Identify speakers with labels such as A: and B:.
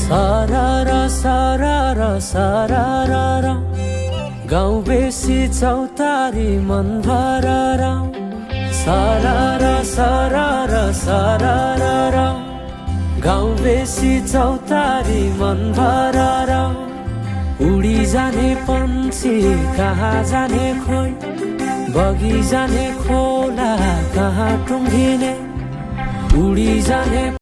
A: सारारा सारारा सारारा गाउँ बेसी चौतारी मन भरारा सारारा सारारा सारारा गाउँ बेसी चौतारी मन भरारा उडी जाने पन्छी कहाँ जाने खोइ बगी जाने खोला कहाँ टुङ्गिने उडी जाने